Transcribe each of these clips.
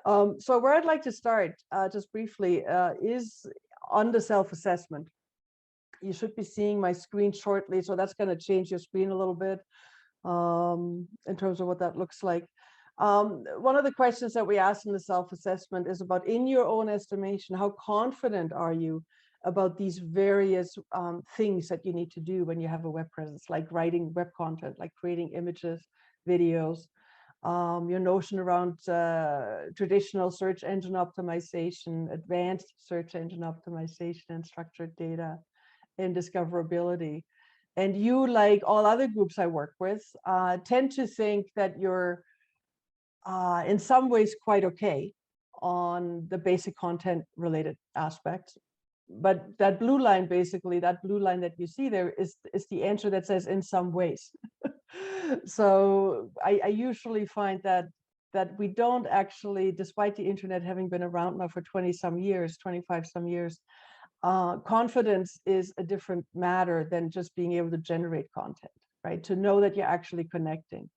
So where I'd like to start, just briefly, is on the self-assessment. You should be seeing my screen shortly, so that's going to change your screen a little bit in terms of what that looks like. One of the questions that we ask in the self-assessment is about, in your own estimation, how confident are you about these various things that you need to do when you have a web presence, like writing web content, like creating images, videos, your notion around traditional search engine optimization, advanced search engine optimization, and structured data, and discoverability. And you, like all other groups I work with, tend to think that you're in some ways quite okay on the basic content related aspects. But that blue line, basically, that blue line that you see there is the answer that says in some ways. So I usually find that we don't actually, despite the internet having been around now for 20 some years, 25 some years, confidence is a different matter than just being able to generate content, right? To know that you're actually connecting.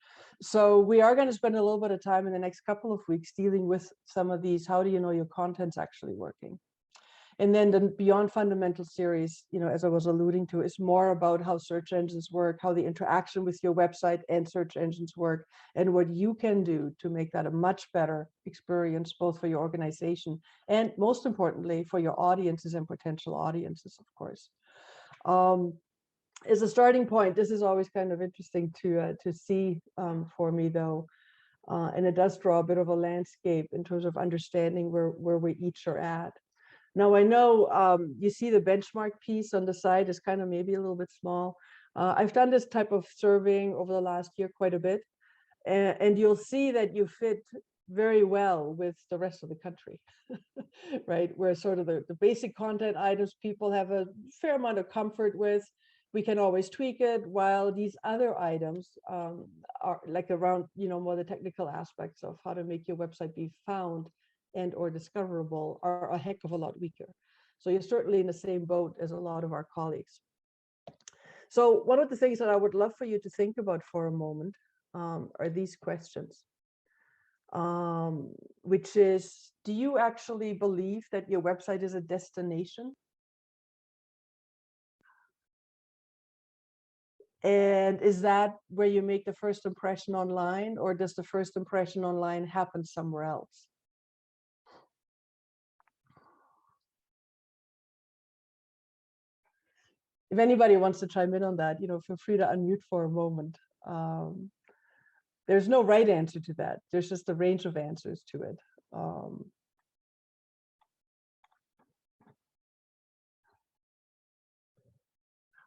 So we are going to spend a little bit of time in the next couple of weeks dealing with some of these. How do you know your content's actually working? And then the Beyond Fundamental series, as I was alluding to, is more about how search engines work, how the interaction with your website and search engines work, and what you can do to make that a much better experience, both for your organization and, most importantly, for your audiences and potential audiences, of course. As a starting point, this is always kind of interesting to see for me, though. And it does draw a bit of a landscape in terms of understanding where we each are at. Now, I know you see the benchmark piece on the side is kind of maybe a little bit small. I've done this type of surveying over the last year quite a bit, and you'll see that you fit very well with the rest of the country, right? Where sort of the basic content items people have a fair amount of comfort with. We can always tweak it, while these other items are like around, more the technical aspects of how to make your website be found and or discoverable are a heck of a lot weaker. So you're certainly in the same boat as a lot of our colleagues. So one of the things that I would love for you to think about for a moment are these questions, which is, do you actually believe that your website is a destination? And is that where you make the first impression online, or does the first impression online happen somewhere else? If anybody wants to chime in on that, feel free to unmute for a moment. There's no right answer to that. There's just a range of answers to it.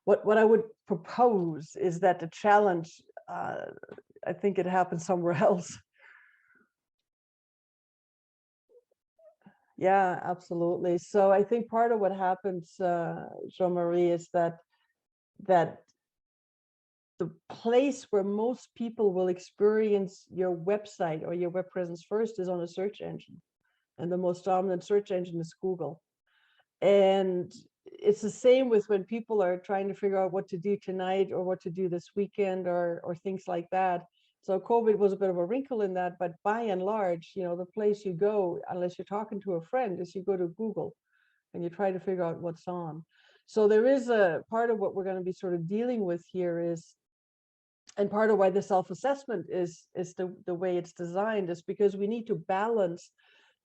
What I would propose is that the challenge, I think it happens somewhere else. Yeah, absolutely. So I think part of what happens, Jean-Marie, is that the place where most people will experience your website or your web presence first is on a search engine. And the most dominant search engine is Google. And it's the same with when people are trying to figure out what to do tonight or what to do this weekend or things like that. So COVID was a bit of a wrinkle in that, but by and large, the place you go, unless you're talking to a friend, is you go to Google and you try to figure out what's on. So there is a part of what we're going to be sort of dealing with here is, and part of why the self-assessment is the way it's designed, is because we need to balance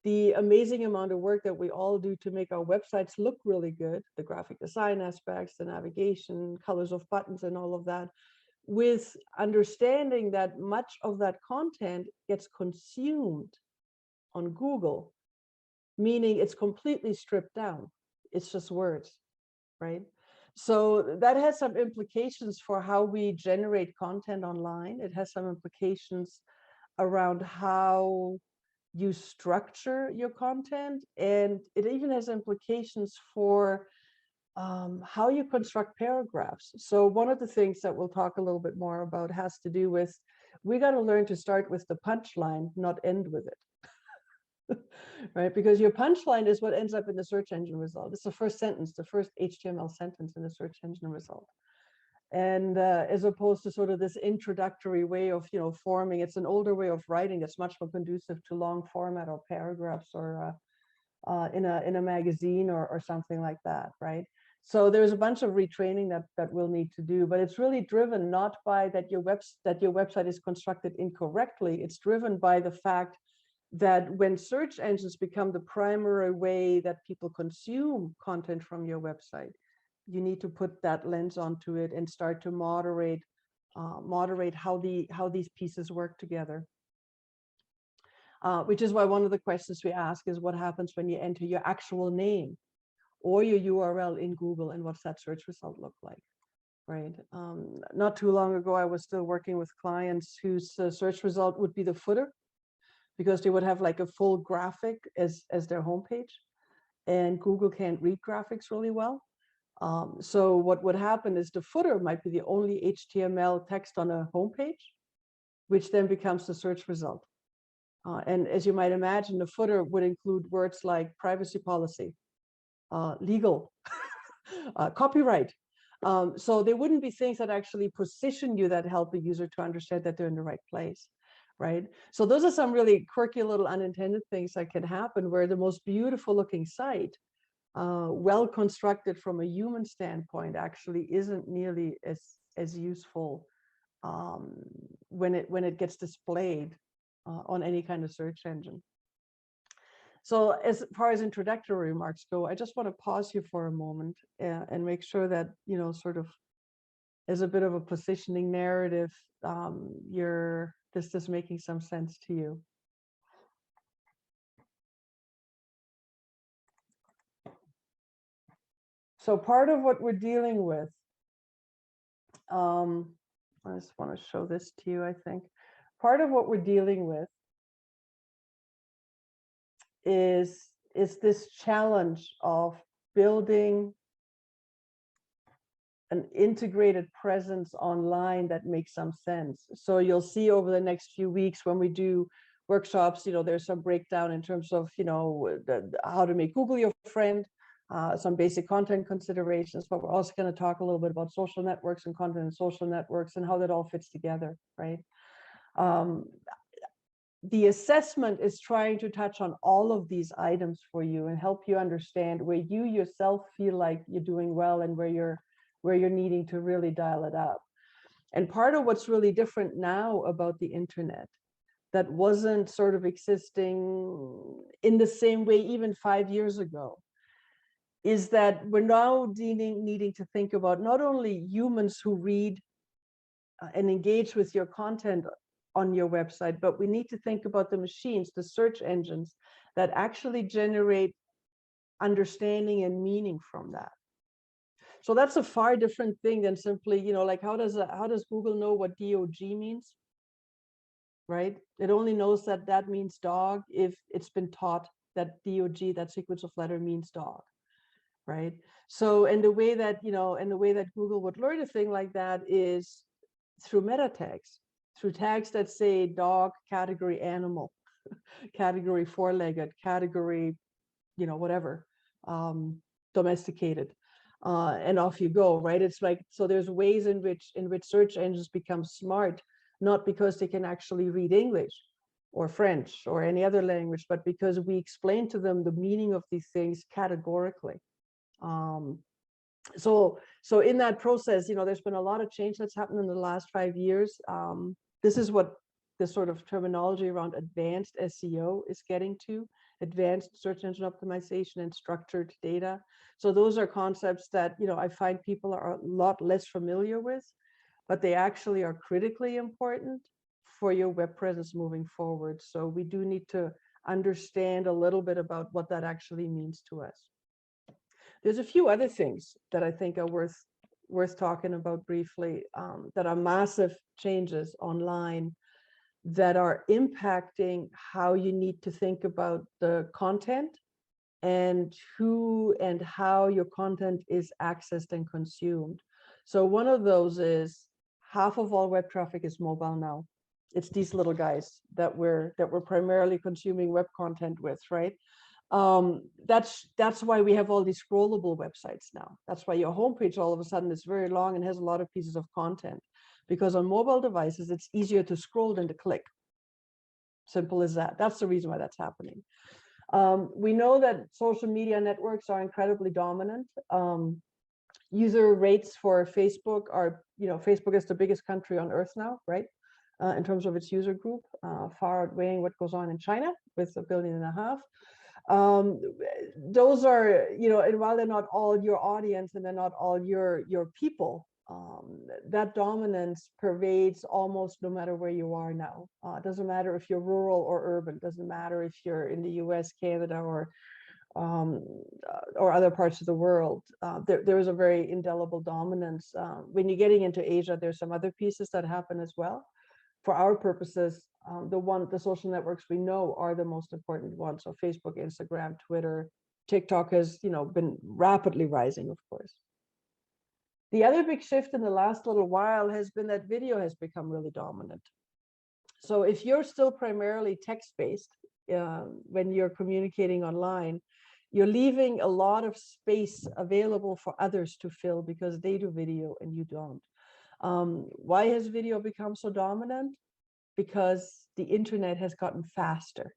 the amazing amount of work that we all do to make our websites look really good, the graphic design aspects, the navigation, colors of buttons and all of that, with understanding that much of that content gets consumed on Google, meaning it's completely stripped down. It's just words, right? So that has some implications for how we generate content online. It has some implications around how you structure your content, and it even has implications for how you construct paragraphs. So one of the things that we'll talk a little bit more about has to do with, we got to learn to start with the punchline, not end with it. Right? Because your punchline is what ends up in the search engine result. It's the first sentence, the first HTML sentence in the search engine result. And as opposed to sort of this introductory way of, forming, it's an older way of writing that's much more conducive to long format or paragraphs or in a magazine or something like that, right? So there's a bunch of retraining that we'll need to do, but it's really driven not by that your website is constructed incorrectly. It's driven by the fact that when search engines become the primary way that people consume content from your website, you need to put that lens onto it and start to moderate how these pieces work together. Which is why one of the questions we ask is what happens when you enter your actual name or your URL in Google, and what's that search result look like, right? Not too long ago, I was still working with clients whose search result would be the footer, because they would have like a full graphic as their homepage, and Google can't read graphics really well. So what would happen is the footer might be the only HTML text on a homepage, which then becomes the search result. And as you might imagine, the footer would include words like privacy policy, legal, copyright. So there wouldn't be things that actually position you that help the user to understand that they're in the right place, right? So those are some really quirky little unintended things that can happen, where the most beautiful looking site, well constructed from a human standpoint, actually isn't nearly as useful when it gets displayed on any kind of search engine. So as far as introductory remarks go, I just want to pause here for a moment and make sure that, sort of as a bit of a positioning narrative, this is making some sense to you. So part of what we're dealing with, I just want to show this to you, I think. Part of what we're dealing with is this challenge of building an integrated presence online that makes some sense. So you'll see over the next few weeks when we do workshops, there's some breakdown in terms of, how to make Google your friend, some basic content considerations, but we're also going to talk a little bit about social networks and content in social networks and how that all fits together, right? The assessment is trying to touch on all of these items for you and help you understand where you yourself feel like you're doing well and where you're needing to really dial it up. And part of what's really different now about the internet that wasn't sort of existing in the same way even 5 years ago is that we're now needing to think about not only humans who read and engage with your content on your website, but we need to think about the machines, the search engines that actually generate understanding and meaning from that. So that's a far different thing than simply, like how does Google know what DOG means, right? It only knows that means dog if it's been taught that DOG, that sequence of letter, means dog, right? So, and the way that Google would learn a thing like that is through meta tags, through tags that say dog, category animal, category four-legged, category, whatever, domesticated. And off you go, right? It's like, so there's ways in which search engines become smart, not because they can actually read English or French or any other language, but because we explain to them the meaning of these things categorically. So in that process, there's been a lot of change that's happened in the last 5 years. This is what the sort of terminology around advanced SEO is getting to. Advanced search engine optimization and structured data. So those are concepts that, I find people are a lot less familiar with, but they actually are critically important for your web presence moving forward. So we do need to understand a little bit about what that actually means to us. There's a few other things that I think are worth talking about briefly, that are massive changes online that are impacting how you need to think about the content and who and how your content is accessed and consumed. So one of those is half of all web traffic is mobile now. It's these little guys that we're primarily consuming web content with, right? That's why we have all these scrollable websites now. That's why your homepage all of a sudden is very long and has a lot of pieces of content, because on mobile devices, it's easier to scroll than to click. Simple as that. That's the reason why that's happening. We know that social media networks are incredibly dominant. User rates for Facebook are, Facebook is the biggest country on earth now, right? In terms of its user group, far outweighing what goes on in China with 1.5 billion. Those are, and while they're not all your audience and they're not all your people, that dominance pervades almost no matter where you are now. It doesn't matter if you're rural or urban. It doesn't matter if you're in the US, Canada, or other parts of the world. There is a very indelible dominance. When you're getting into Asia, there's some other pieces that happen as well. For our purposes, the social networks we know are the most important ones. So Facebook, Instagram, Twitter, TikTok has, been rapidly rising, of course. The other big shift in the last little while has been that video has become really dominant. So if you're still primarily text-based when you're communicating online, you're leaving a lot of space available for others to fill because they do video and you don't. Why has video become so dominant? Because the internet has gotten faster.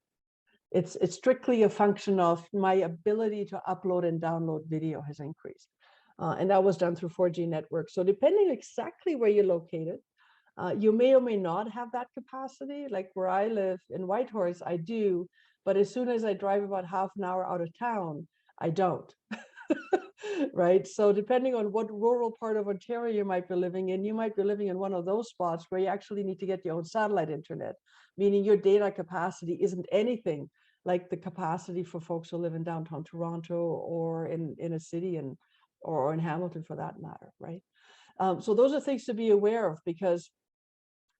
It's strictly a function of my ability to upload and download video has increased. And that was done through 4G networks. So depending exactly where you're located, you may or may not have that capacity. Like where I live in Whitehorse, I do. But as soon as I drive about half an hour out of town, I don't. Right? So depending on what rural part of Ontario you might be living in, you might be living in one of those spots where you actually need to get your own satellite internet, meaning your data capacity isn't anything like the capacity for folks who live in downtown Toronto or in a city or in Hamilton for that matter, right? So those are things to be aware of because,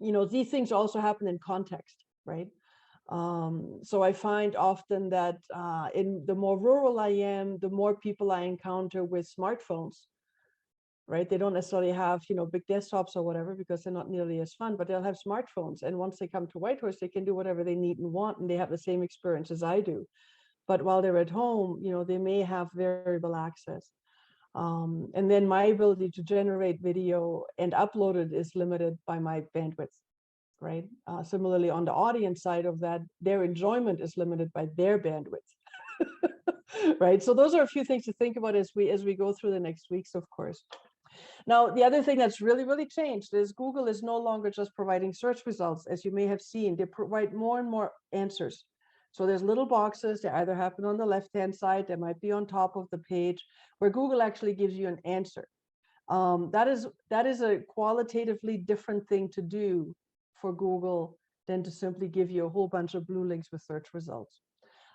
these things also happen in context, right? So I find often that in the more rural I am, the more people I encounter with smartphones, right? They don't necessarily have, big desktops or whatever because they're not nearly as fun, but they'll have smartphones. And once they come to Whitehorse, they can do whatever they need and want, and they have the same experience as I do. But while they're at home, they may have variable access. And then my ability to generate video and upload it is limited by my bandwidth, right? Similarly, on the audience side of that, their enjoyment is limited by their bandwidth, right? So those are a few things to think about as we go through the next weeks, of course. Now, the other thing that's really, really changed is Google is no longer just providing search results, as you may have seen. They provide more and more answers. So there's little boxes, they either happen on the left-hand side, they might be on top of the page, where Google actually gives you an answer. That is a qualitatively different thing to do for Google than to simply give you a whole bunch of blue links with search results.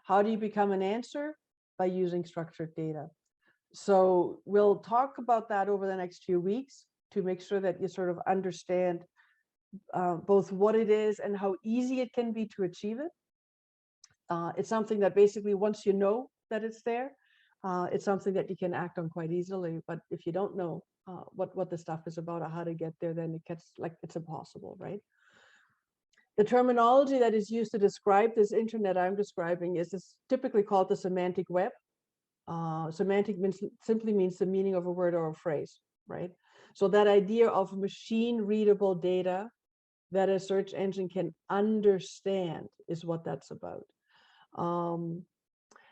How do you become an answer? By using structured data. So we'll talk about that over the next few weeks to make sure that you sort of understand both what it is and how easy it can be to achieve it. It's something that basically once you know that it's there, it's something that you can act on quite easily. But if you don't know what the stuff is about or how to get there, then it gets like it's impossible, right? The terminology that is used to describe this internet I'm describing is typically called the semantic web. Semantic simply means the meaning of a word or a phrase, right? So that idea of machine readable data that a search engine can understand is what that's about.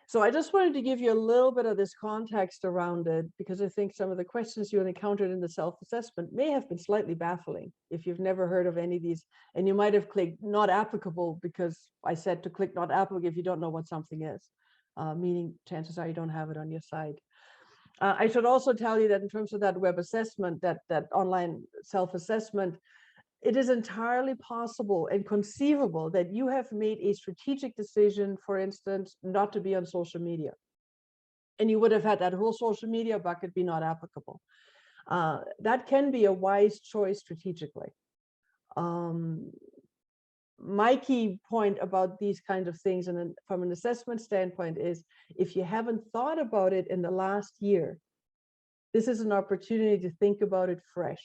So I just wanted to give you a little bit of this context around it, because I think some of the questions you encountered in the self-assessment may have been slightly baffling if you've never heard of any of these, and you might have clicked not applicable because I said to click not applicable if you don't know what something is, meaning chances are you don't have it on your site. I should also tell you that in terms of that web assessment, that online self-assessment, it is entirely possible and conceivable that you have made a strategic decision, for instance, not to be on social media. And you would have had that whole social media bucket be not applicable. That can be a wise choice strategically. My key point about these kinds of things, and from an assessment standpoint, is if you haven't thought about it in the last year, this is an opportunity to think about it fresh.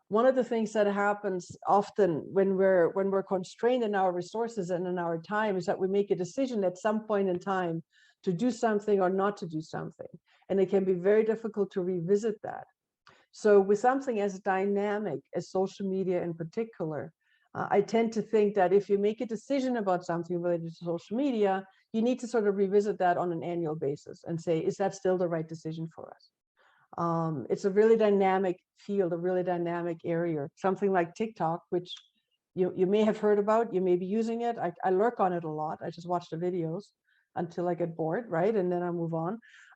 One of the things that happens often when we're constrained in our resources and in our time is that we make a decision at some point in time to do something or not to do something. And it can be very difficult to revisit that. So with something as dynamic as social media in particular, I tend to think that if you make a decision about something related to social media, you need to sort of revisit that on an annual basis and say, is that still the right decision for us? It's a really dynamic field, a really dynamic area. Something like TikTok, which you may have heard about, you may be using it. I lurk on it a lot. I just watch the videos until I get bored, right? And then I move on.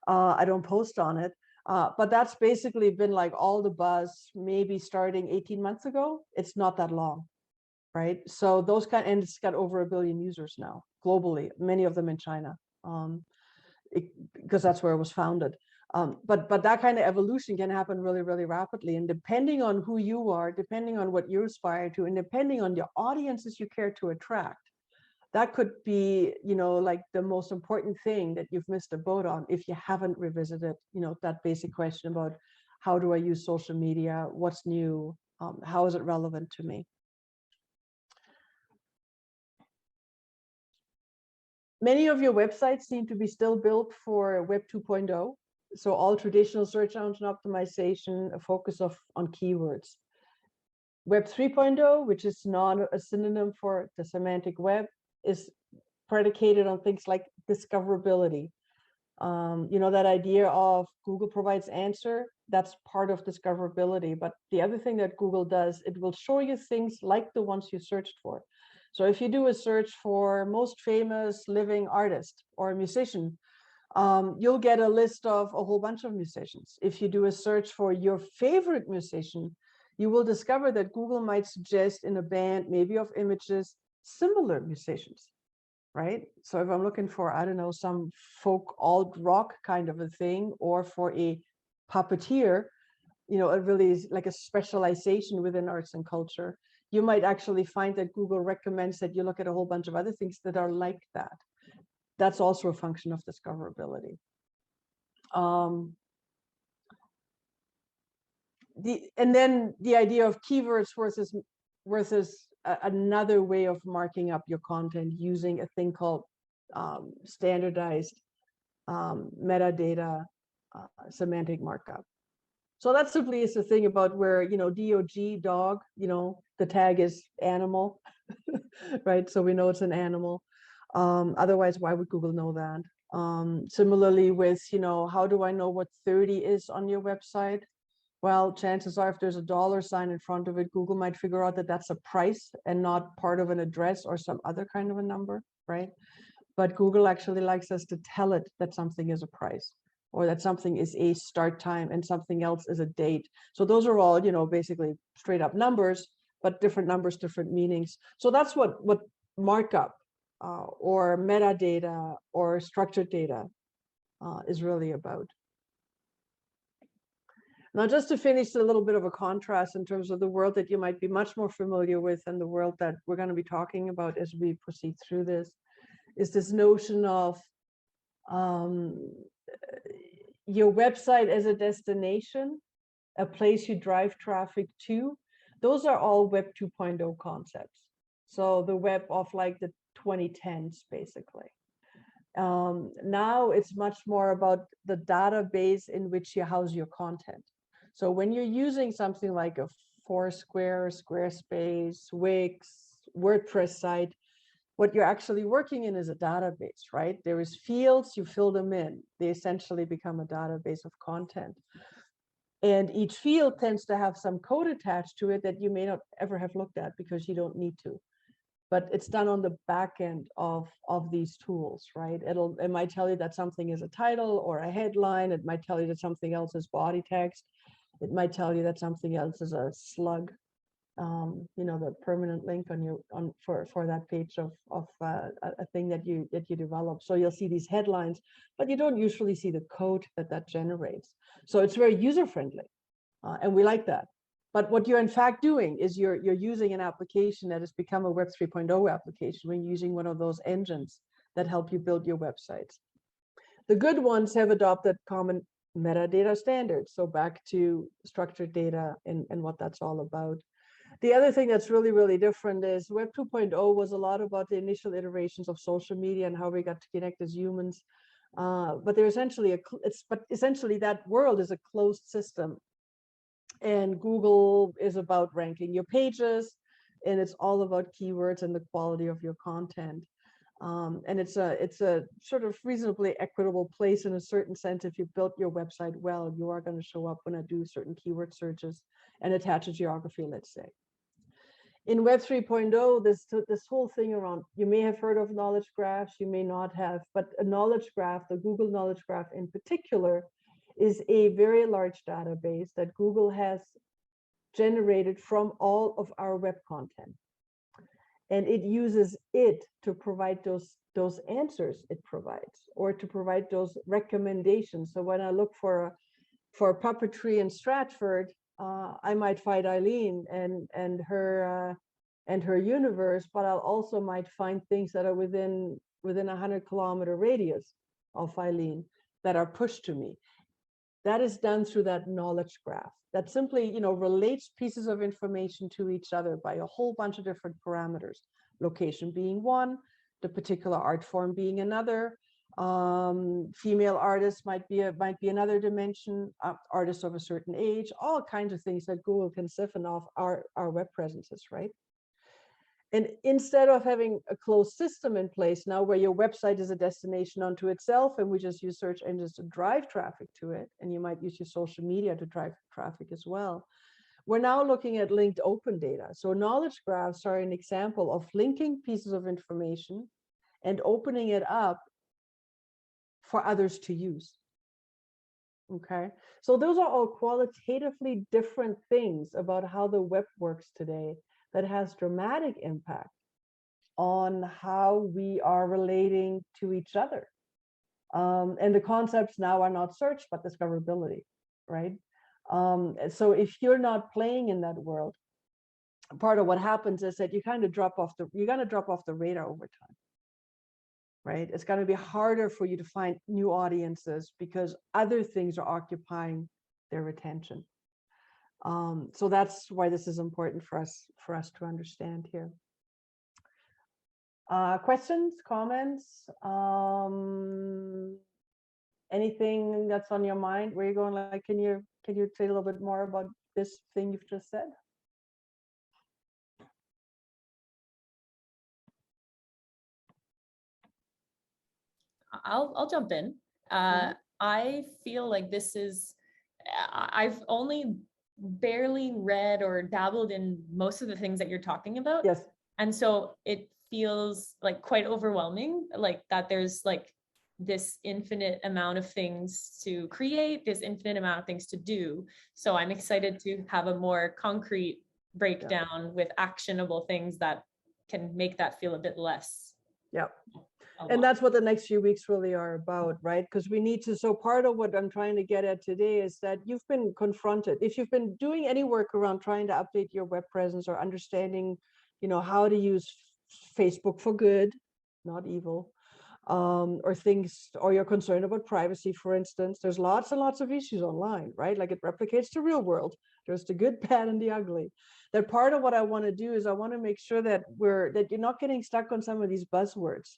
I don't post on it. But that's basically been like all the buzz, maybe starting 18 months ago. It's not that long, right? So those and it's got over 1 billion users now globally, many of them in China, because that's where it was founded. But that kind of evolution can happen really, really rapidly. And depending on who you are, depending on what you aspire to, and depending on the audiences you care to attract, that could be, like the most important thing that you've missed a boat on if you haven't revisited, that basic question about how do I use social media? What's new? How is it relevant to me? Many of your websites seem to be still built for Web 2.0. So all traditional search engine optimization, a focus on keywords. Web 3.0, which is not a synonym for the semantic web, is predicated on things like discoverability. That idea of Google provides answer, that's part of discoverability. But the other thing that Google does, it will show you things like the ones you searched for. So if you do a search for most famous living artist or musician, you'll get a list of a whole bunch of musicians. If you do a search for your favorite musician, you will discover that Google might suggest in a band, maybe of images, similar musicians, right? So if I'm looking for, I don't know, some folk alt rock kind of a thing, or for a puppeteer, it really is like a specialization within arts and culture, you might actually find that Google recommends that you look at a whole bunch of other things that are like that. That's also a function of discoverability. And then the idea of keywords versus another way of marking up your content using a thing called standardized metadata semantic markup. So that simply is the thing about where, DOG, dog, the tag is animal, right? So we know it's an animal. Otherwise, why would Google know that? Similarly with, how do I know what 30 is on your website? Well, chances are if there's a dollar sign in front of it, Google might figure out that that's a price and not part of an address or some other kind of a number, right? But Google actually likes us to tell it that something is a price, or that something is a start time and something else is a date. So those are all, basically straight up numbers, but different numbers, different meanings. So that's what markup or metadata or structured data is really about. Now, just to finish a little bit of a contrast in terms of the world that you might be much more familiar with and the world that we're going to be talking about as we proceed through this, is this notion of your website as a destination, a place you drive traffic to. Those are all Web 2.0 concepts. So the web of like the 2010s, basically. Now it's much more about the database in which you house your content. So when you're using something like a Foursquare, Squarespace, Wix, WordPress site, what you're actually working in is a database, right? There is fields, you fill them in. They essentially become a database of content. And each field tends to have some code attached to it that you may not ever have looked at because you don't need to. But it's done on the back end of these tools, right? It might tell you that something is a title or a headline. It might tell you that something else is body text. It might tell you that something else is a slug, the permanent link for that page of a thing that you develop. So you'll see these headlines, but you don't usually see the code that generates. So it's very user friendly, and we like that. But what you're in fact doing is you're using an application that has become a Web 3.0 application. We're using one of those engines that help you build your websites. The good ones have adopted common metadata standards. So back to structured data and what that's all about. The other thing that's really, really different is Web 2.0 was a lot about the initial iterations of social media and how we got to connect as humans. But they're essentially essentially that world is a closed system, and Google is about ranking your pages, and it's all about keywords and the quality of your content. And it's a sort of reasonably equitable place in a certain sense. If you built your website well, you are going to show up when I do certain keyword searches and attach a geography, let's say. In Web 3.0, this whole thing around, you may have heard of knowledge graphs, you may not have, but a knowledge graph, the Google Knowledge Graph in particular, is a very large database that Google has generated from all of our web content. And it uses it to provide those answers it provides, or to provide those recommendations. So when I look for puppetry in Stratford, I might find Eileen and her universe, but I'll also might find things that are within 100-kilometer radius of Eileen that are pushed to me. That is done through that knowledge graph that simply, relates pieces of information to each other by a whole bunch of different parameters. Location being one, the particular art form being another. Female artists might be another dimension. Artists of a certain age, all kinds of things that Google can siphon off our web presences, right? And instead of having a closed system in place now where your website is a destination unto itself and we just use search engines to drive traffic to it, and you might use your social media to drive traffic as well, we're now looking at linked open data. So knowledge graphs are an example of linking pieces of information and opening it up for others to use. Okay, so those are all qualitatively different things about how the web works today that has dramatic impact on how we are relating to each other. And the concepts now are not search, but discoverability, right? So if you're not playing in that world, part of what happens is that you kind of drop off the radar over time, right? It's going to be harder for you to find new audiences because other things are occupying their attention. So that's why this is important for us to understand here. Questions, comments, anything that's on your mind? Where you're going? Like, can you say a little bit more about this thing you've just said? I'll jump in. I feel like this is, I've only barely read or dabbled in most of the things that you're talking about. Yes. And so it feels like quite overwhelming, like that there's like this infinite amount of things to create, this infinite amount of things to do. So I'm excited to have a more concrete breakdown with actionable things that can make that feel a bit less. Yep. And that's what the next few weeks really are about, right? Because we need to, so part of what I'm trying to get at today is that you've been confronted. If you've been doing any work around trying to update your web presence or understanding, how to use Facebook for good, not evil, or things, or you're concerned about privacy, for instance, there's lots and lots of issues online, right? Like it replicates the real world. There's the good, bad, and the ugly. That part of what I want to do is I want to make sure that you're not getting stuck on some of these buzzwords,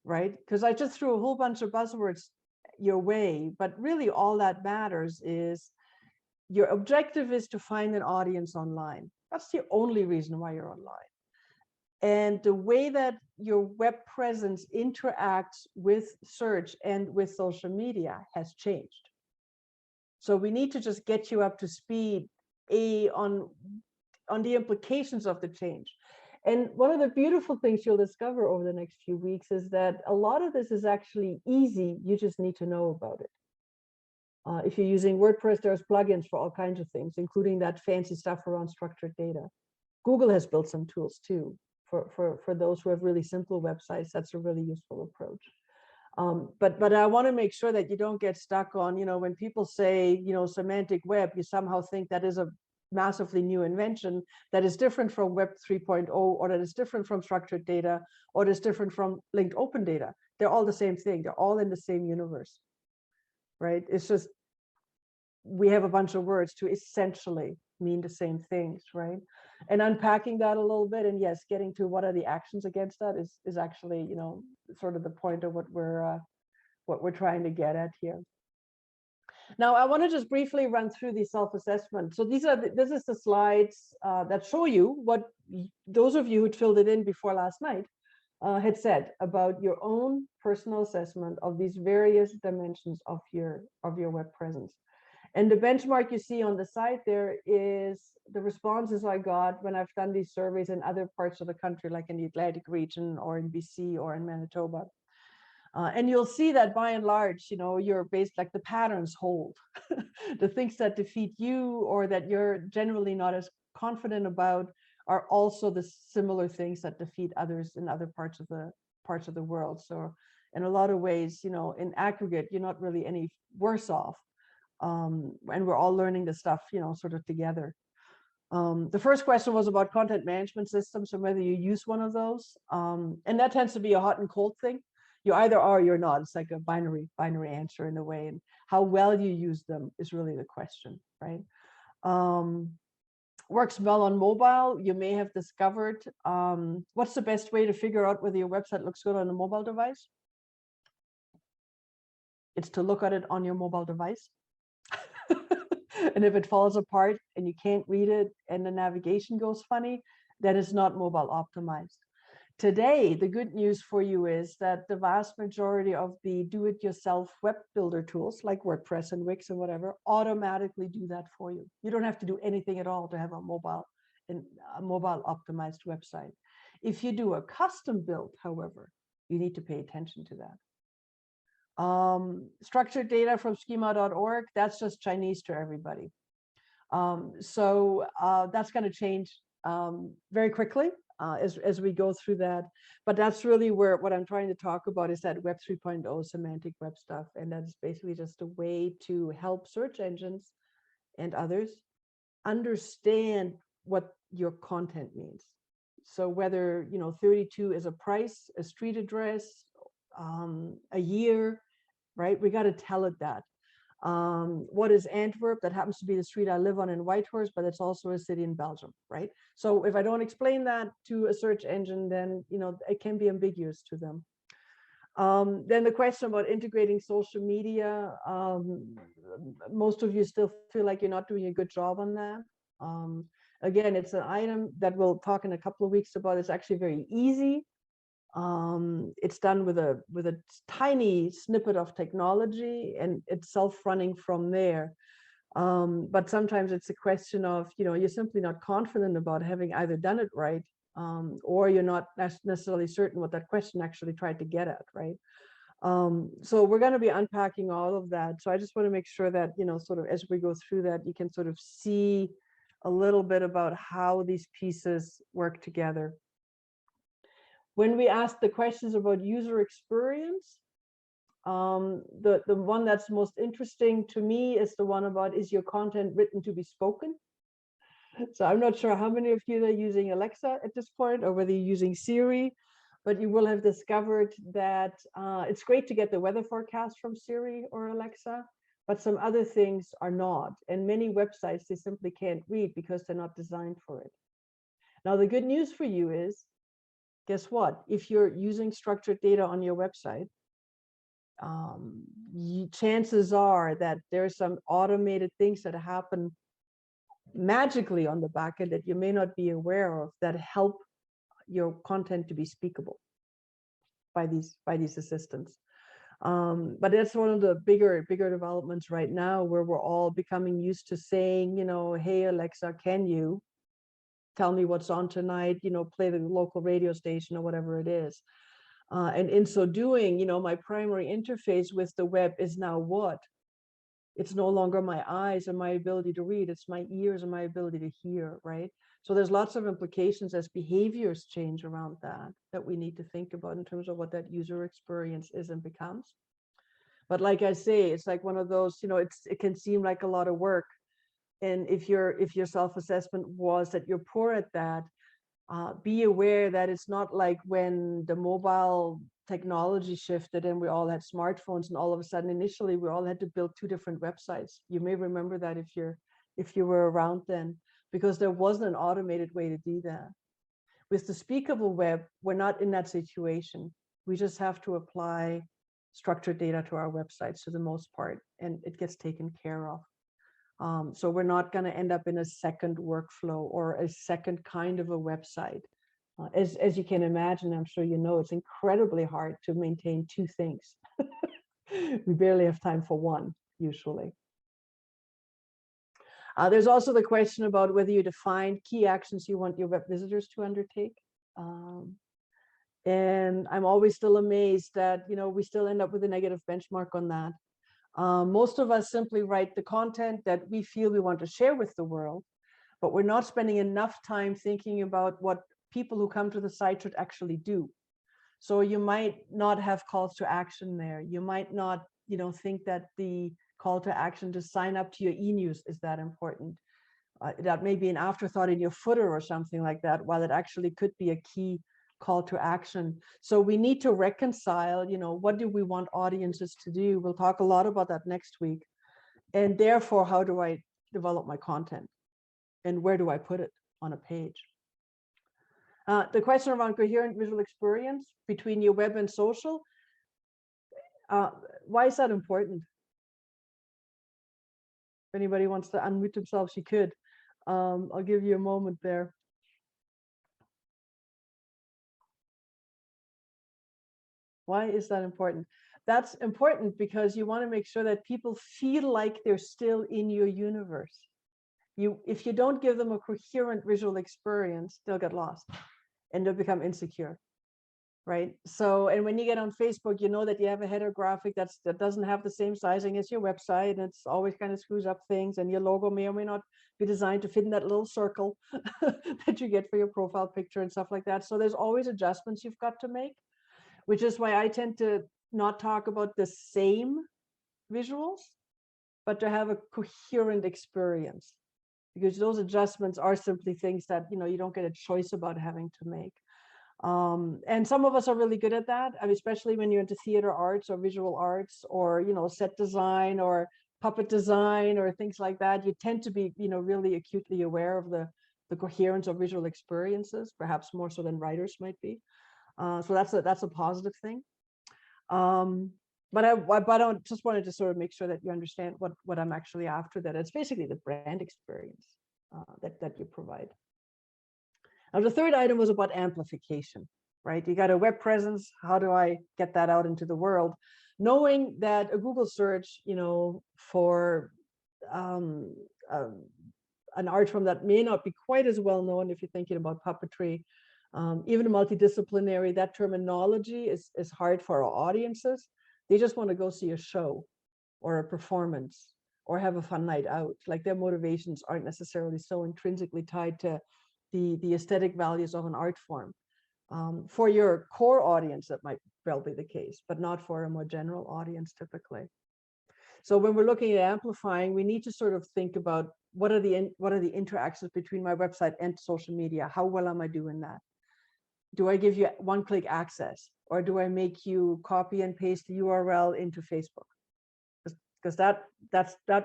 right? Because I just threw a whole bunch of buzzwords your way, but really all that matters is your objective is to find an audience online. That's the only reason why you're online. And the way that your web presence interacts with search and with social media has changed. So we need to just get you up to speed on the implications of the change. And one of the beautiful things you'll discover over the next few weeks is that a lot of this is actually easy. You just need to know about it. If you're using WordPress, there's plugins for all kinds of things, including that fancy stuff around structured data. Google has built some tools too for those who have really simple websites. That's a really useful approach. But I want to make sure that you don't get stuck on, when people say, semantic web, you somehow think that is a massively new invention that is different from Web 3.0, or that is different from structured data, or that is different from linked open data. They're all the same thing. They're all in the same universe, right? It's just we have a bunch of words to essentially mean the same things, right? And unpacking that a little bit, and yes, getting to what are the actions against that is actually, sort of the point of what what we're trying to get at here. Now, I want to just briefly run through the self-assessment. So this is the slides that show you what those of you who filled it in before last night had said about your own personal assessment of these various dimensions of your web presence. And the benchmark you see on the side there is the responses I got when I've done these surveys in other parts of the country, like in the Atlantic region or in BC or in Manitoba. And you'll see that by and large, you know, you're based like the patterns hold. The things that defeat you or that you're generally not as confident about are also the similar things that defeat others in other parts of the world. So in a lot of ways, you know, in aggregate, you're not really any worse off. And we're all learning this stuff, you know, sort of together. The first question was about content management systems and whether you use one of those. And that tends to be a hot and cold thing. You either are or you're not. It's like a binary answer in a way. And how well you use them is really the question, right? Works well on mobile. You may have discovered what's the best way to figure out whether your website looks good on a mobile device? It's to look at it on your mobile device. And if it falls apart and you can't read it and the navigation goes funny, that is not mobile optimized. Today, the good news for you is that the vast majority of the do-it-yourself web builder tools like WordPress and Wix and whatever automatically do that for you. You don't have to do anything at all to have a mobile optimized website. If you do a custom build, however, you need to pay attention to that. Structured data from schema.org, that's just Chinese to everybody. So that's going to change very quickly. As we go through that, but that's really where what I'm trying to talk about is that Web 3.0 semantic web stuff, and that's basically just a way to help search engines and others understand what your content means. So whether, you know, 32 is a price, a street address, a year, right? We got to tell it that. What is Antwerp? That happens to be the street I live on in Whitehorse, but it's also a city in Belgium, right? So if I don't explain that to a search engine, then, you know, it can be ambiguous to them. Then the question about integrating social media, most of you still feel like you're not doing a good job on that. Again, it's an item that we'll talk in a couple of weeks about. It's actually very easy. It's done with a tiny snippet of technology, and it's self-running from there. But sometimes it's a question of, you know, you're simply not confident about having either done it right, or you're not necessarily certain what that question actually tried to get at, right? So we're going to be unpacking all of that. So I just want to make sure that, you know, sort of as we go through that, you can sort of see a little bit about how these pieces work together. When we ask the questions about user experience, the one that's most interesting to me is the one about, is your content written to be spoken? So I'm not sure how many of you are using Alexa at this point, or whether you're using Siri, but you will have discovered that it's great to get the weather forecast from Siri or Alexa, but some other things are not. And many websites, they simply can't read because they're not designed for it. Now, the good news for you is, guess what? If you're using structured data on your website, chances are that there's some automated things that happen magically on the back end that you may not be aware of that help your content to be speakable by these assistants. But that's one of the bigger developments right now, where we're all becoming used to saying, you know, hey Alexa, can you tell me what's on tonight, you know, play the local radio station or whatever it is. And in so doing, you know, my primary interface with the web is now what? It's no longer my eyes and my ability to read, it's my ears and my ability to hear, right? So there's lots of implications as behaviors change around that we need to think about in terms of what that user experience is and becomes. But like I say, it's like one of those, you know, it can seem like a lot of work. And if your self-assessment was that you're poor at that, be aware that it's not like when the mobile technology shifted and we all had smartphones, and all of a sudden initially we all had to build 2 different websites. You may remember that if you were around then, because there wasn't an automated way to do that. With the speakable web, we're not in that situation. We just have to apply structured data to our websites for the most part, and it gets taken care of. So we're not going to end up in a second workflow or a second kind of a website. As you can imagine, I'm sure you know, it's incredibly hard to maintain two things. We barely have time for one, usually. There's also the question about whether you define key actions you want your web visitors to undertake. And I'm always still amazed that, you know, we still end up with a negative benchmark on that. Most of us simply write the content that we feel we want to share with the world, but we're not spending enough time thinking about what people who come to the site should actually do. So you might not have calls to action there. You might not, you know, think that the call to action to sign up to your e-news is that important. That may be an afterthought in your footer or something like that, while it actually could be a key call to action. So we need to reconcile, you know, what do we want audiences to do? We'll talk a lot about that next week. And therefore, how do I develop my content? And where do I put it on a page? The question around coherent visual experience between your web and social, why is that important? If anybody wants to unmute themselves, you could. I'll give you a moment there. Why is that important? That's important because you want to make sure that people feel like they're still in your universe. If you don't give them a coherent visual experience, they'll get lost and they'll become insecure, right? So, and when you get on Facebook, you know that you have a header graphic that doesn't have the same sizing as your website, and it's always kind of screws up things, and your logo may or may not be designed to fit in that little circle that you get for your profile picture and stuff like that. So there's always adjustments you've got to make, which is why I tend to not talk about the same visuals, but to have a coherent experience, because those adjustments are simply things that, you know, you don't get a choice about having to make. And some of us are really good at that. I mean, especially when you're into theater arts or visual arts, or, you know, set design or puppet design or things like that. You tend to be, you know, really acutely aware of the coherence of visual experiences, perhaps more so than writers might be. So that's a positive thing. But I just wanted to sort of make sure that you understand what I'm actually after, that it's basically the brand experience that you provide. Now, the third item was about amplification, right? You got a web presence. How do I get that out into the world? Knowing that a Google search, you know, for an art form that may not be quite as well known if you're thinking about puppetry, even multidisciplinary, that terminology is hard for our audiences. They just want to go see a show or a performance or have a fun night out. Like, their motivations aren't necessarily so intrinsically tied to the aesthetic values of an art form. For your core audience, that might well be the case, but not for a more general audience typically. So when we're looking at amplifying, we need to sort of think about what are the interactions between my website and social media? How well am I doing that? Do I give you one-click access, or do I make you copy and paste the URL into Facebook? Because that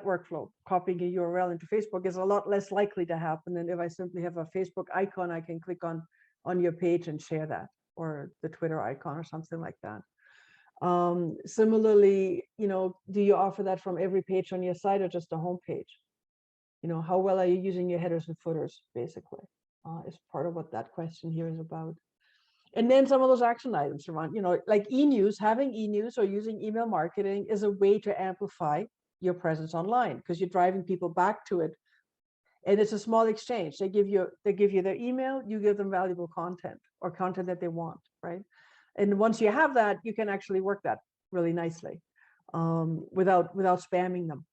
workflow, copying a URL into Facebook, is a lot less likely to happen than if I simply have a Facebook icon I can click on your page and share that, or the Twitter icon or something like that. Similarly, you know, do you offer that from every page on your site or just a home page? You know, how well are you using your headers and footers, basically, is part of what that question here is about. And then some of those action items around, you know, like e-news, having e-news or using email marketing is a way to amplify your presence online, because you're driving people back to it. And it's a small exchange. They give you their email, you give them valuable content or content that they want, right? And once you have that, you can actually work that really nicely without spamming them.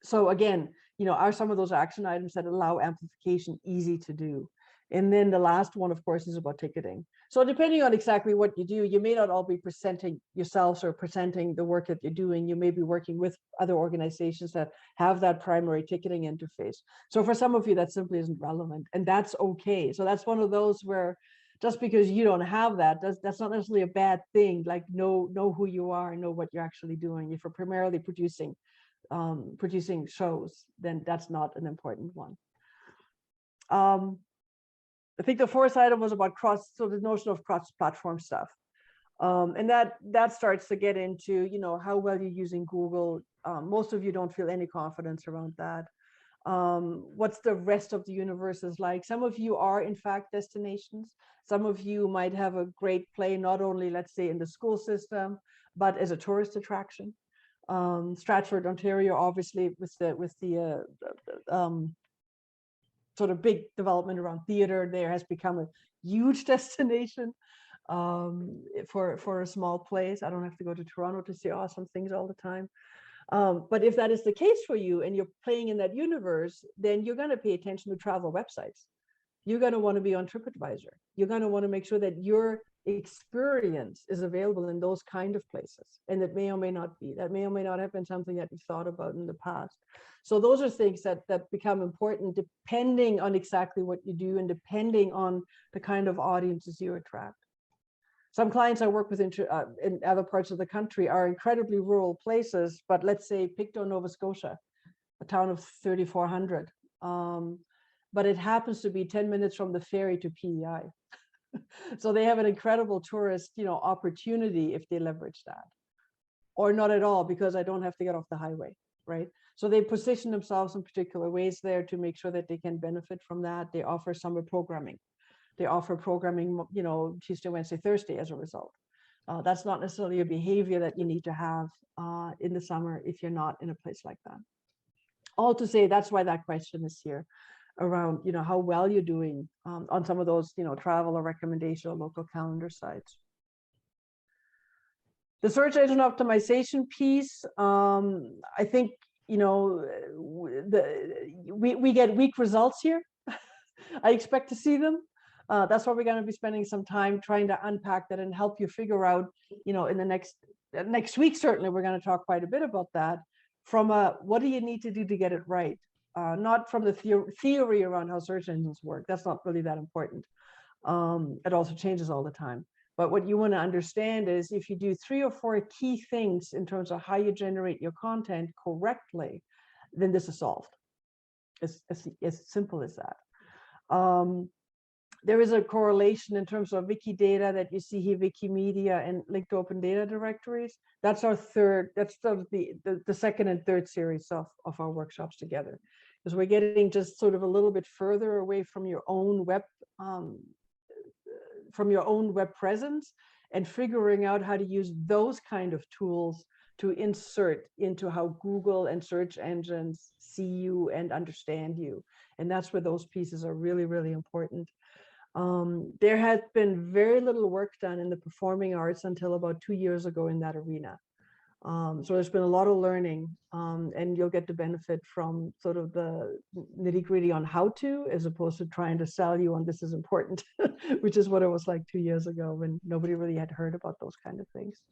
So again, you know, are some of those action items that allow amplification easy to do? And then the last one, of course, is about ticketing. So depending on exactly what you do, you may not all be presenting yourselves or presenting the work that you're doing. You may be working with other organizations that have that primary ticketing interface. So for some of you, that simply isn't relevant, and that's okay. So that's one of those where just because you don't have that, that's not necessarily a bad thing. Like, know who you are, know what you're actually doing. If you're primarily producing shows, then that's not an important one. I think the fourth item was about so the notion of cross-platform stuff. And that starts to get into, you know, how well you're using Google. Most of you don't feel any confidence around that. What's the rest of the universe is like. Some of you are in fact destinations. Some of you might have a great play, not only, let's say, in the school system, but as a tourist attraction. Stratford, Ontario, obviously with the sort of big development around theater there, has become a huge destination for a small place. I don't have to go to Toronto to see awesome things all the time. But if that is the case for you and you're playing in that universe, then you're going to pay attention to travel websites. You're going to want to be on TripAdvisor. You're going to want to make sure that your experience is available in those kind of places. And it may or may not be. That may or may not have been something that you thought about in the past. So those are things that become important depending on exactly what you do and depending on the kind of audiences you attract. Some clients I work with in other parts of the country are incredibly rural places, but let's say Pictou, Nova Scotia, a town of 3,400. But it happens to be 10 minutes from the ferry to PEI. So they have an incredible tourist, you know, opportunity if they leverage that. Or not at all, because I don't have to get off the highway, right? So they position themselves in particular ways there to make sure that they can benefit from that. They offer summer programming. They offer programming, you know, Tuesday, Wednesday, Thursday as a result. That's not necessarily a behavior that you need to have in the summer if you're not in a place like that. All to say, that's why that question is here around, you know, how well you're doing on some of those, you know, travel or recommendation or local calendar sites. The search engine optimization piece, I think, you know, we get weak results here. I expect to see them. That's why we're going to be spending some time trying to unpack that and help you figure out, you know, in the next week, certainly we're going to talk quite a bit about that from what do you need to do to get it right? Not from the theory around how search engines work. That's not really that important. It also changes all the time. But what you want to understand is if you do 3 or 4 key things in terms of how you generate your content correctly, then this is solved. It's as simple as that. There is a correlation in terms of Wikidata that you see here, Wikimedia and linked open data directories. That's our third, that's sort of the second and third series of our workshops together. Because we're getting just sort of a little bit further away from your own web presence and figuring out how to use those kind of tools to insert into how Google and search engines see you and understand you. And that's where those pieces are really, really important. There has been very little work done in the performing arts until about 2 years ago in that arena. So there's been a lot of learning, and you'll get to benefit from sort of the nitty-gritty on how to, as opposed to trying to sell you on this is important, which is what it was like 2 years ago when nobody really had heard about those kind of things.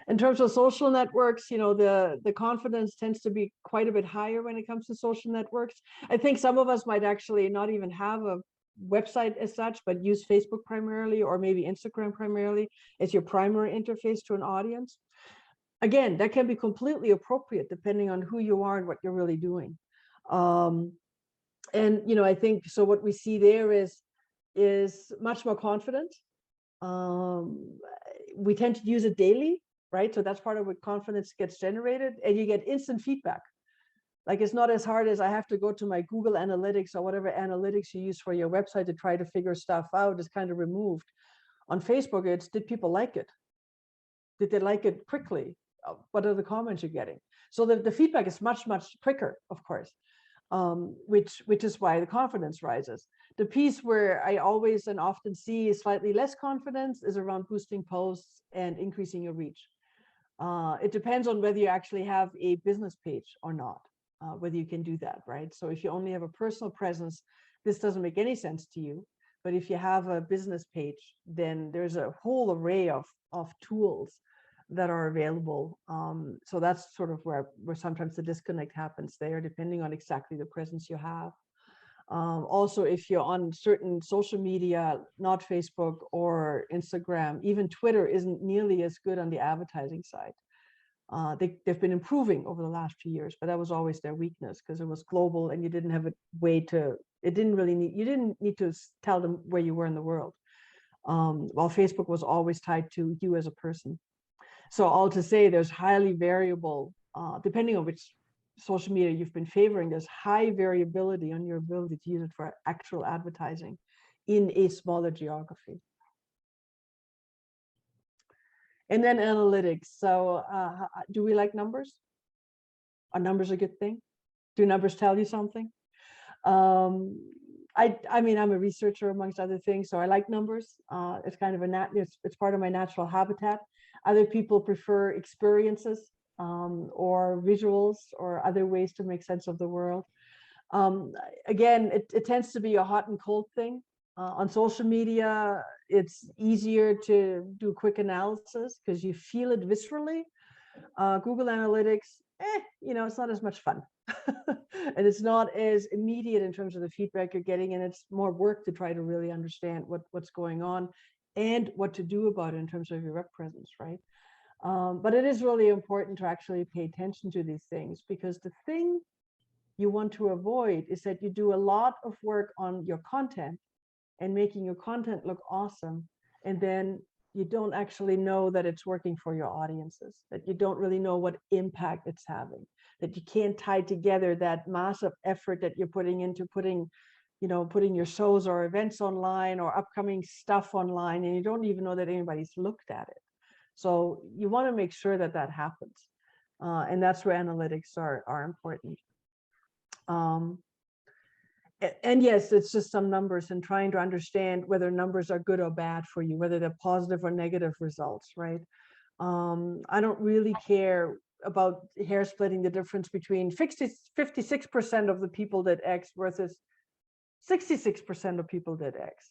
In terms of social networks, you know, the confidence tends to be quite a bit higher when it comes to social networks. I think some of us might actually not even have a website as such, but use Facebook primarily, or maybe Instagram primarily as your primary interface to an audience. Again, that can be completely appropriate depending on who you are and what you're really doing. And, you know, I think, so what we see there is much more confident. We tend to use it daily, right? So that's part of what confidence gets generated, and you get instant feedback. Like, it's not as hard as I have to go to my Google Analytics or whatever analytics you use for your website to try to figure stuff out. Is kind of removed. On Facebook, it's, did people like it? Did they like it quickly? What are the comments you're getting? So the feedback is much, much quicker, of course, which is why the confidence rises. The piece where I always and often see slightly less confidence is around boosting posts and increasing your reach. It depends on whether you actually have a business page or not. Whether you can do that, right? So if you only have a personal presence, this doesn't make any sense to you. But if you have a business page, then there's a whole array of tools that are available. So that's sort of where sometimes the disconnect happens there, depending on exactly the presence you have. Also, if you're on certain social media, not Facebook or Instagram, even Twitter isn't nearly as good on the advertising side. They've been improving over the last few years, but that was always their weakness because it was global and you didn't have a way to, you didn't need to tell them where you were in the world. while Facebook was always tied to you as a person. So all to say, there's highly variable, depending on which social media you've been favoring, there's high variability on your ability to use it for actual advertising in a smaller geography. And then analytics. So do we like numbers? Are numbers a good thing? Do numbers tell you something? I mean, I'm a researcher amongst other things, so I like numbers. It's kind of it's part of my natural habitat. Other people prefer experiences or visuals or other ways to make sense of the world. Again, it tends to be a hot and cold thing. On social media, it's easier to do quick analysis because you feel it viscerally. Google Analytics, you know, it's not as much fun. And it's not as immediate in terms of the feedback you're getting, and it's more work to try to really understand what's going on and what to do about it in terms of your web presence, right? But it is really important to actually pay attention to these things, because the thing you want to avoid is that you do a lot of work on your content and making your content look awesome, and then you don't actually know that it's working for your audiences, that you don't really know what impact it's having, that you can't tie together that massive effort that you're putting into putting your shows or events online or upcoming stuff online, and you don't even know that anybody's looked at it. So you want to make sure that that happens. And that's where analytics are important. And yes, it's just some numbers and trying to understand whether numbers are good or bad for you, whether they're positive or negative results, right? I don't really care about hair splitting the difference between 56% of the people did X versus 66% of people did X.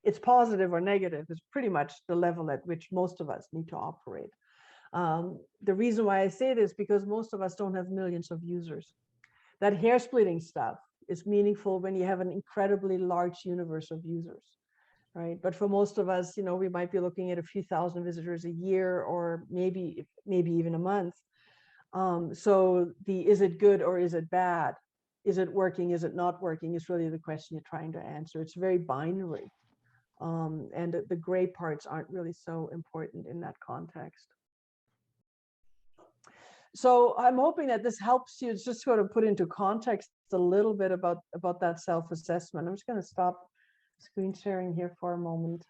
It's positive or negative is pretty much the level at which most of us need to operate. The reason why I say this, because most of us don't have millions of users. That hair splitting stuff is meaningful when you have an incredibly large universe of users, right? But for most of us, you know, we might be looking at a few thousand visitors a year, or maybe even a month. So is it good or is it bad? Is it working? Is it not working? Is really the question you're trying to answer. It's very binary. And the gray parts aren't really so important in that context. So I'm hoping that this helps you just sort of put into context a little bit about that self-assessment. I'm just going to stop screen sharing here for a moment.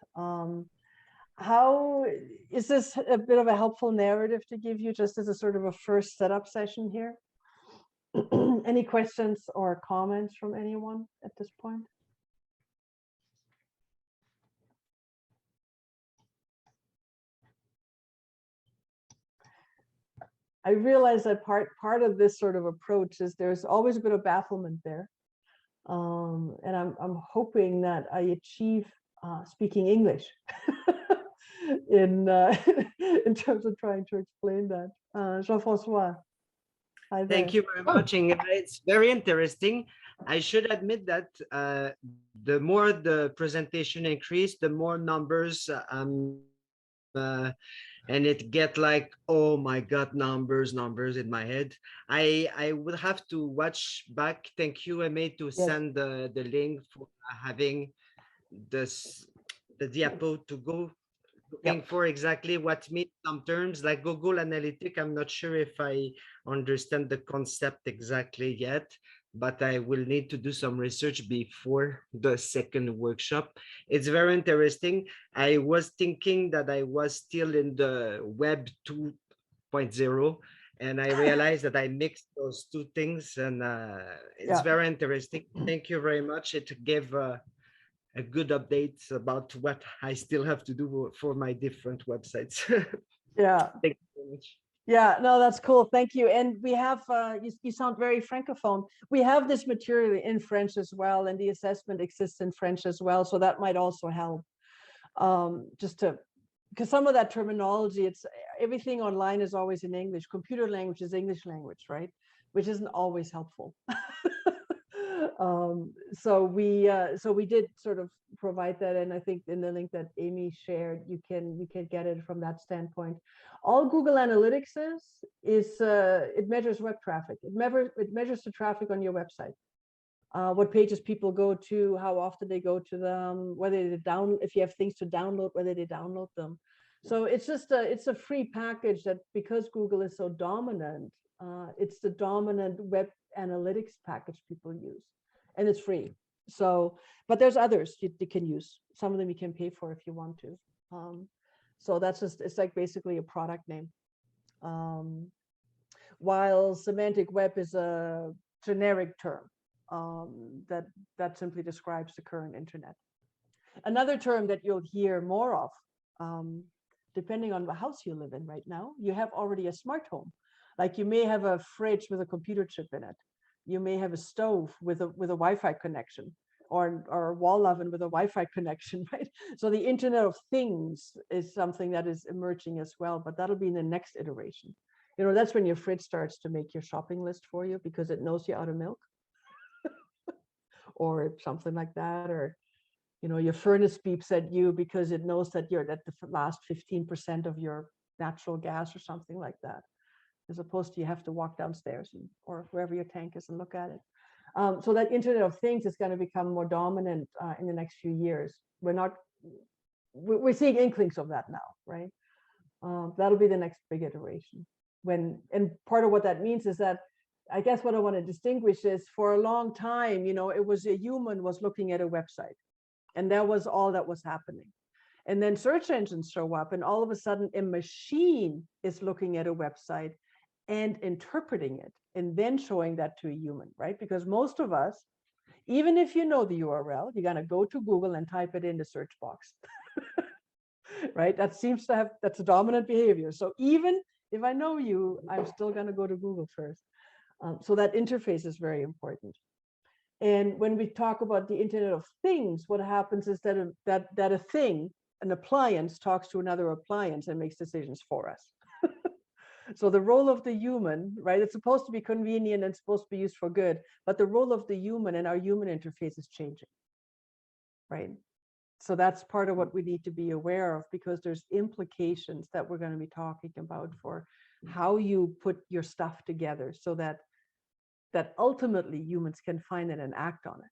How is this a bit of a helpful narrative to give you just as a sort of a first setup session here? Any questions or comments from anyone at this point? I realize that part of this sort of approach is there's always a bit of bafflement there. And I'm hoping that I achieve speaking English in terms of trying to explain that. Jean-François. Hi there. Thank you very much, Inga. It's very interesting. I should admit that the more the presentation increased, the more numbers and it get like, oh my God, numbers in my head. I would have to watch back. Thank you, Aimee, to send the link for having the diapo to go looking for exactly what means some terms like Google Analytics. I'm not sure if I understand the concept exactly yet, but I will need to do some research before the second workshop. It's very interesting. I was thinking that I was still in the Web 2.0, and I realized that I mixed those two things, and it's very interesting. Thank you very much. It gave a good update about what I still have to do for my different websites. Yeah. Thank you very much. Yeah, no, that's cool. Thank you. And we have, you sound very Francophone. We have this material in French as well, and the assessment exists in French as well. So that might also help. Because some of that terminology, everything online is always in English. Computer language is English language, right? Which isn't always helpful. So we did sort of provide that, and I think in the link that Amy shared, you can get it from that standpoint. All Google Analytics is it measures web traffic. It measures the traffic on your website. what pages people go to, how often they go to them, whether they download, if you have things to download, whether they download them. So it's just it's a free package that, because Google is so dominant, it's the dominant web analytics package people use, and it's free. So, but there's others you can use. Some of them you can pay for if you want to. So that's just, it's like basically a product name. While semantic web is a generic term that simply describes the current internet. Another term that you'll hear more of, depending on the house you live in right now, you have already a smart home. Like you may have a fridge with a computer chip in it. You may have a stove with a Wi-Fi connection, or a wall oven with a Wi-Fi connection, right? So the Internet of Things is something that is emerging as well, but that'll be in the next iteration. You know, that's when your fridge starts to make your shopping list for you because it knows you're out of milk or something like that. Or, you know, your furnace beeps at you because it knows that you're at the last 15% of your natural gas or something like that, as opposed to you have to walk downstairs or wherever your tank is and look at it. So that Internet of Things is going to become more dominant in the next few years. We're seeing inklings of that now, right? That'll be the next big iteration. And part of what that means is that, I guess what I want to distinguish is, for a long time, you know, it was a human was looking at a website, and that was all that was happening. And then search engines show up, and all of a sudden a machine is looking at a website and interpreting it, and then showing that to a human, right? Because most of us, even if you know the URL, you're going to go to Google and type it in the search box, right? That's a dominant behavior. So even if I know you, I'm still going to go to Google first. So that interface is very important. And when we talk about the Internet of Things, what happens is that a thing, an appliance, talks to another appliance and makes decisions for us. So the role of the human, right? It's supposed to be convenient and supposed to be used for good, but the role of the human and our human interface is changing, right? So that's part of what we need to be aware of, because there's implications that we're going to be talking about for how you put your stuff together so that ultimately humans can find it and act on it.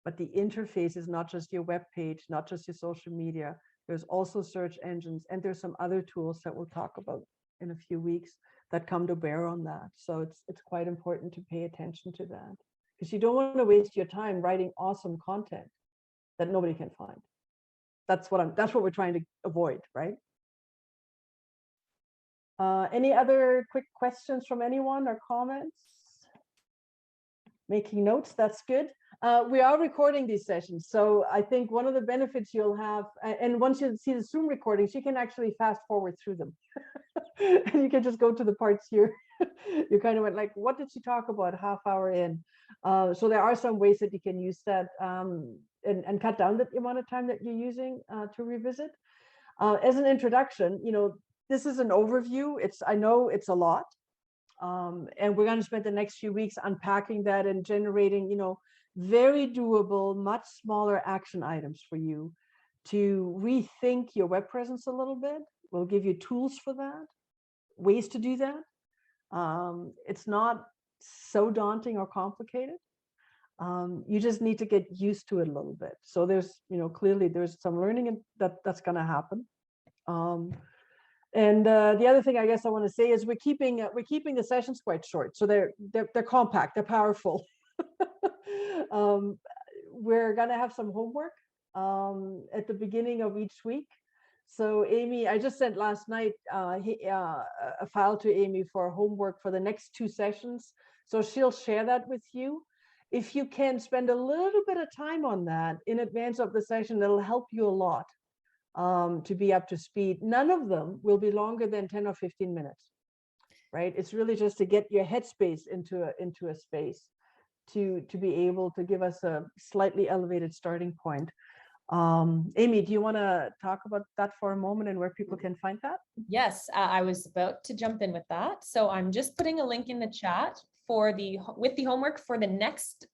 But the interface is not just your web page, not just your social media. There's also search engines, and there's some other tools that we'll talk about in a few weeks that come to bear on that. So it's quite important to pay attention to that, because you don't want to waste your time writing awesome content that nobody can find. That's what we're trying to avoid, right? Any other quick questions from anyone or comments? Making notes, that's good. We are recording these sessions, so I think one of the benefits you'll have, and once you see the Zoom recordings, you can actually fast forward through them. And you can just go to the parts here. You kind of went like, what did she talk about half hour in? So there are some ways that you can use that and cut down the amount of time that you're using to revisit. As an introduction, you know, this is an overview. I know it's a lot. And we're going to spend the next few weeks unpacking that and generating, you know, very doable, much smaller action items for you to rethink your web presence a little bit. We'll give you tools for that, ways to do that. It's not so daunting or complicated. You just need to get used to it a little bit. So there's, you know, clearly there's some learning that's going to happen. And the other thing I guess I want to say is we're keeping the sessions quite short, so they're compact, they're powerful. We're gonna have some homework at the beginning of each week. So Amy, I just sent last night a file to Amy for homework for the next 2 sessions. So she'll share that with you. If you can spend a little bit of time on that in advance of the session, it'll help you a lot. To be up to speed. None of them will be longer than 10 or 15 minutes, right? It's really just to get your headspace into a space to be able to give us a slightly elevated starting point. Amy, do you want to talk about that for a moment and where people can find that? Yes, I was about to jump in with that. So I'm just putting a link in the chat with the homework for the next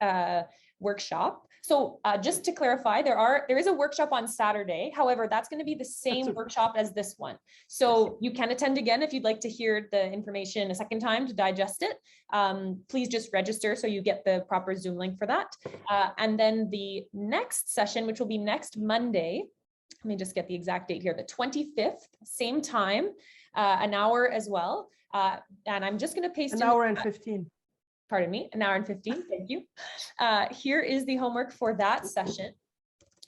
workshop. So just to clarify, there is a workshop on Saturday. However, that's going to be the same workshop as this one. So you can attend again if you'd like to hear the information a second time to digest it. Please just register so you get the proper Zoom link for that. And then the next session, which will be next Monday, let me just get the exact date here, the 25th, same time, an hour as well. And I'm just going to paste an hour and 15. Pardon me, an hour and 15, thank you. Here is the homework for that session.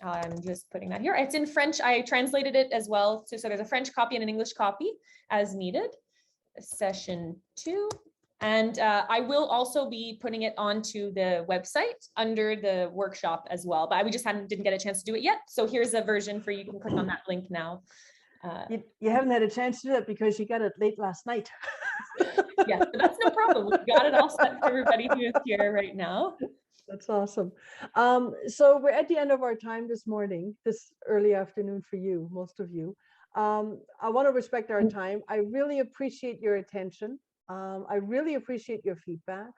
I'm just putting that here. It's in French. I translated it as well. So there's a French copy and an English copy as needed. Session 2. And I will also be putting it onto the website under the workshop as well, but we just didn't get a chance to do it yet. So here's a version for you. You can click on that link now. You haven't had a chance to do that because you got it late last night. Yeah, but that's no problem. We've got it all set for everybody who is here right now. That's awesome. So we're at the end of our time this morning, this early afternoon for you, most of you. I want to respect our time. I really appreciate your attention. I really appreciate your feedback.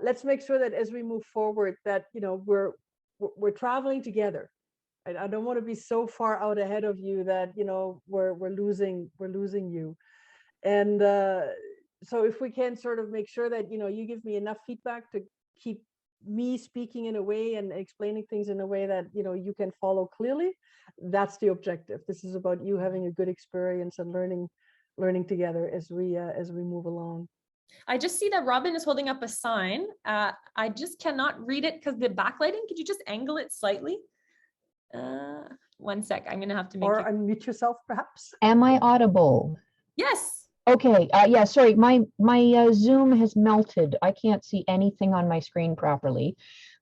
Let's make sure that as we move forward that, you know, we're traveling together. I don't want to be so far out ahead of you that, you know, we're losing you. And so if we can sort of make sure that, you know, you give me enough feedback to keep me speaking in a way and explaining things in a way that, you know, you can follow clearly, that's the objective. This is about you having a good experience and learning together as we move along. I just see that Robin is holding up a sign. I just cannot read it because the backlighting. Could you just angle it slightly? 1 sec. I'm going to have to make or unmute yourself, perhaps. Am I audible? Yes. Okay. Yeah. Sorry. My Zoom has melted. I can't see anything on my screen properly.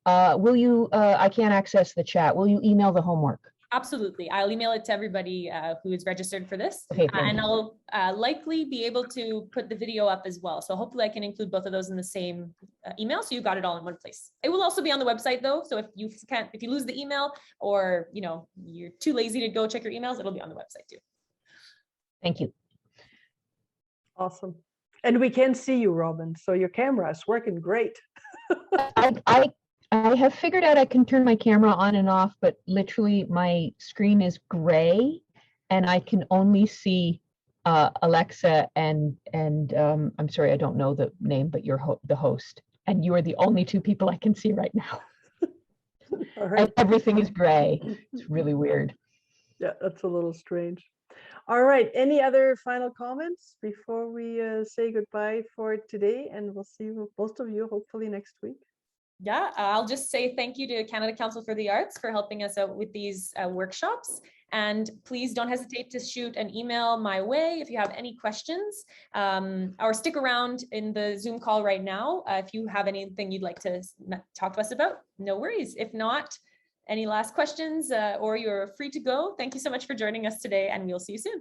Will you? I can't access the chat. Will you email the homework? Absolutely. I'll email it to everybody who is registered for this. Okay, and I'll likely be able to put the video up as well. So hopefully I can include both of those in the same email. So you got it all in one place. It will also be on the website though. So if you lose the email or, you know, you're too lazy to go check your emails, it'll be on the website too. Thank you. Awesome. And we can see you, Robin. So your camera is working great. I have figured out I can turn my camera on and off, but literally my screen is gray and I can only see Alexa and I'm sorry, I don't know the name, but you're the host. And you are the only two people I can see right now. All right. And everything is gray. It's really weird. Yeah, that's a little strange. All right. Any other final comments before we say goodbye for today? And we'll see most of you hopefully next week. Yeah, I'll just say thank you to Canada Council for the Arts for helping us out with these workshops. And please don't hesitate to shoot an email my way if you have any questions, or stick around in the Zoom call right now. If you have anything you'd like to talk to us about, no worries. If not, any last questions or you're free to go. Thank you so much for joining us today and we'll see you soon.